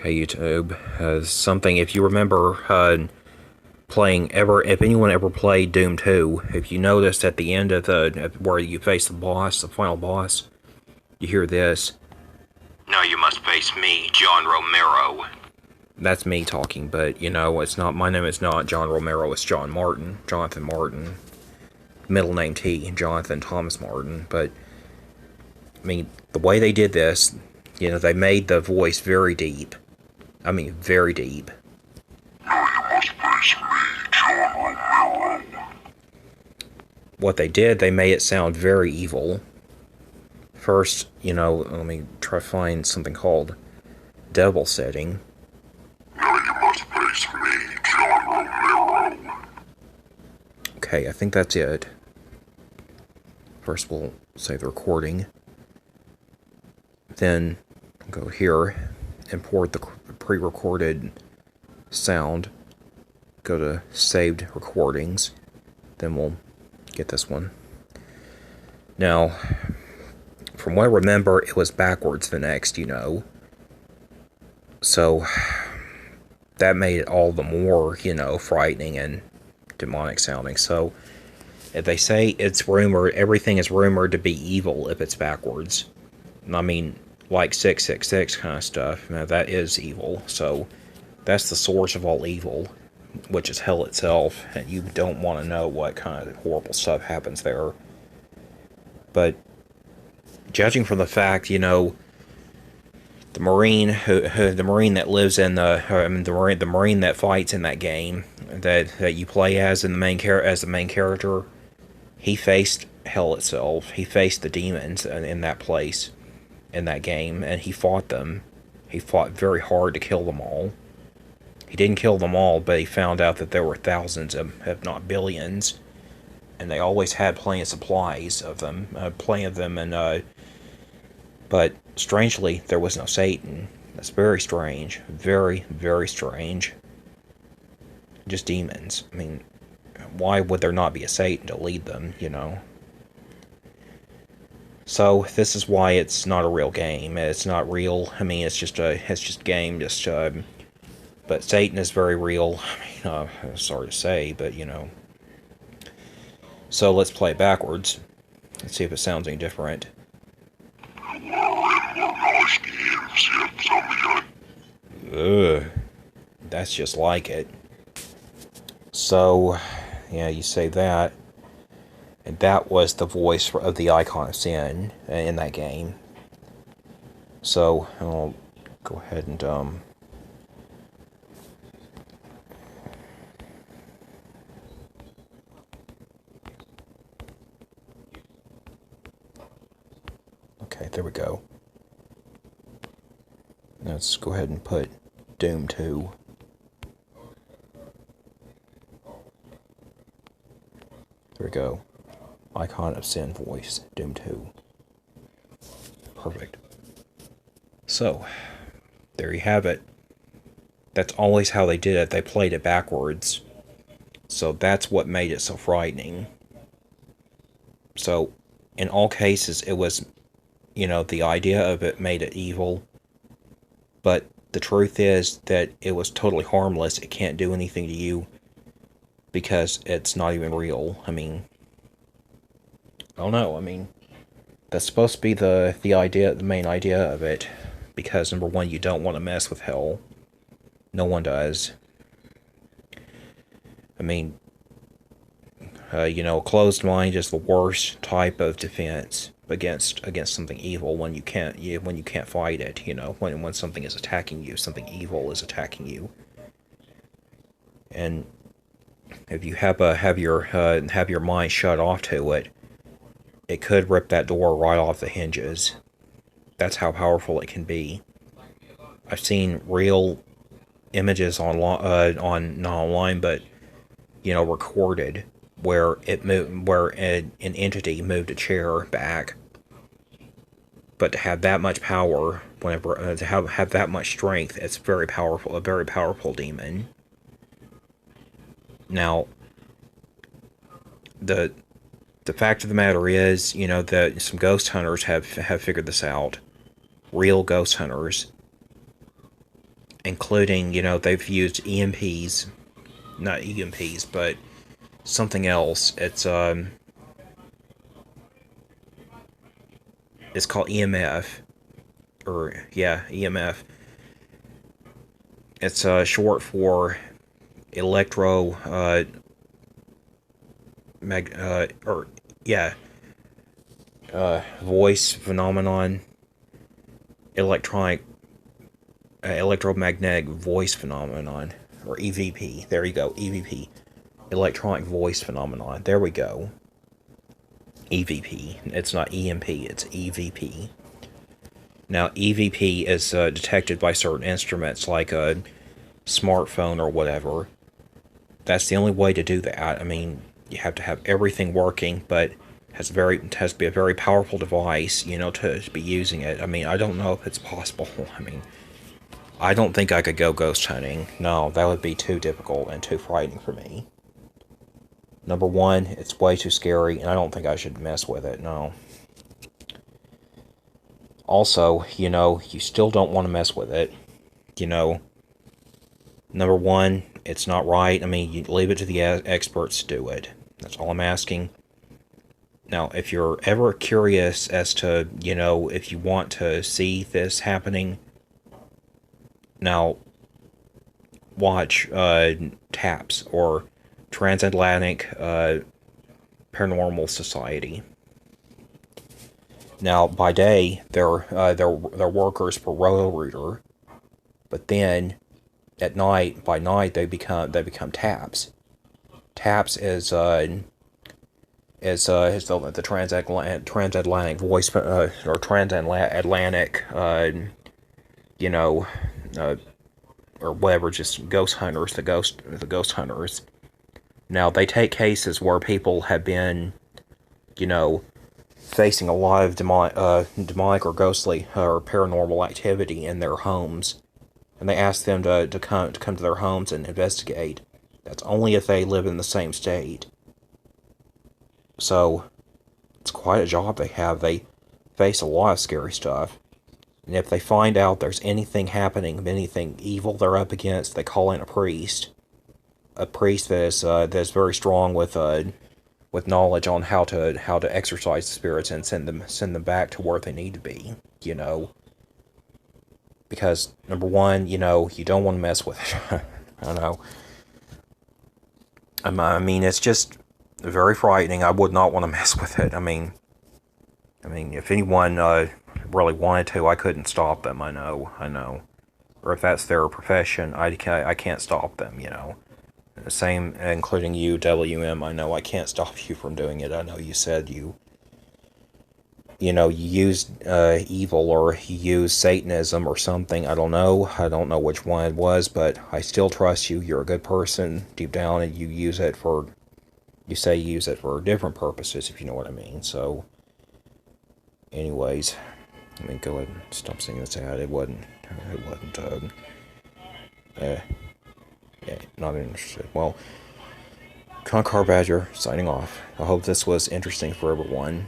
Okay, YouTube. Something, if you remember playing ever, if anyone ever played Doom 2, if you noticed at the end of where you face the boss, the final boss, you hear this. Now you must face me, John Romero. That's me talking, but it's not, my name is not John Romero, it's John Martin, Jonathan Martin. Middle name T, Jonathan Thomas Martin. But, I mean, the way they did this, they made the voice very deep. I mean, very deep. Now you must face me, John Romero. What they did, they made it sound very evil. First, let me try to find something called Devil Setting. Now you must face me, John Romero. Okay, I think that's it. First, we'll save the recording. Then, go here, import the pre-recorded sound. Go to Saved Recordings. Then we'll get this one. Now, from what I remember, it was backwards the next, So, that made it all the more, frightening and demonic sounding. So, if they say it's rumored, everything is rumored to be evil if it's backwards. I mean, like 666 kind of stuff. Now, that is evil. So, that's the source of all evil, which is hell itself. And you don't want to know what kind of horrible stuff happens there. But, judging from the fact, the Marine the Marine that lives in the Marine that fights in that game that you play as in the main character, he faced hell itself. He faced the demons in that place, in that game, and he fought them. He fought very hard to kill them all. He didn't kill them all, but he found out that there were thousands, if not billions, and they always had plenty of supplies of them, and but strangely, there was no Satan. That's very strange. Very, very strange. Just demons. I mean, why would there not be a Satan to lead them, So, this is why it's not a real game. It's not real. I mean, it's just game, but Satan is very real. I mean, sorry to say, but, So, let's play it backwards. Let's see if it sounds any different. Ugh. That's just like it. So, yeah, you say that. And that was the voice of the Icon of Sin in that game. So, I'll go ahead and, okay, there we go. Let's go ahead and put Doom 2. There we go. Icon of Sin voice, Doom 2. Perfect. So, there you have it. That's always how they did it. They played it backwards. So that's what made it so frightening. So, in all cases, it was, the idea of it made it evil. But the truth is that it was totally harmless. It can't do anything to you because it's not even real. I mean, I don't know. I mean, that's supposed to be the main idea of it. Because, number one, you don't want to mess with hell. No one does. I mean, a closed mind is the worst type of defense against something evil when you can't fight it. When something is attacking you, something evil is attacking you. And if you have your mind shut off to it, it could rip that door right off the hinges. That's how powerful it can be. I've seen real images not online, but recorded, where an entity moved a chair back. But to have that much power, to have that much strength, it's very powerful. A very powerful demon. Now, the fact of the matter is, that some ghost hunters have figured this out. Real ghost hunters. including, they've used EMPs, not EMPs, but something else. It's called EMF, or yeah, EMF. It's short for electro or yeah, voice phenomenon, electronic electromagnetic voice phenomenon, or EVP. There you go, EVP, electronic voice phenomenon. There we go. EVP. It's not EMP, it's EVP. Now, EVP is detected by certain instruments like a smartphone or whatever. That's the only way to do that. I mean, you have to have everything working, but it has to be a very powerful device, to be using it. I mean, I don't know if it's possible. I mean, I don't think I could go ghost hunting. No, that would be too difficult and too frightening for me. Number one, it's way too scary, and I don't think I should mess with it. No. Also, you still don't want to mess with it. You know, Number one, it's not right. I mean, you leave it to the experts to do it. That's all I'm asking. Now, if you're ever curious as to, if you want to see this happening, now watch TAPS, or Transatlantic Paranormal Society. Now, by day, they're workers for Roto-Rooter, but then at night, by night, they become TAPS. TAPS is the transatlantic voice, or transatlantic you know uh, or whatever, just ghost hunters, the ghost hunters. Now they take cases where people have been, you know facing a lot of demonic or ghostly or paranormal activity in their homes, and they ask them to come to their homes and investigate. That's only if they live in the same state. So it's quite a job they have. They face a lot of scary stuff. And if they find out there's anything happening, anything evil they're up against, they call in a priest. A priest that's very strong with knowledge on how to exorcise the spirits and send them back to where they need to be. You know, because number one, you don't want to mess with it. I don't know. I mean, it's just very frightening. I would not want to mess with it. I mean, if anyone really wanted to, I couldn't stop them. I know. Or if that's their profession, I can't stop them. The same, including you, WM. I know I can't stop you from doing it. I know you said you used evil, or you used Satanism or something. I don't know. I don't know which one it was, but I still trust you. You're a good person deep down, and you say you use it for different purposes, if you know what I mean. So, anyways, go ahead and stop singing this ad. It wasn't, yeah, not interested. Well, Concar Badger signing off. I hope this was interesting for everyone.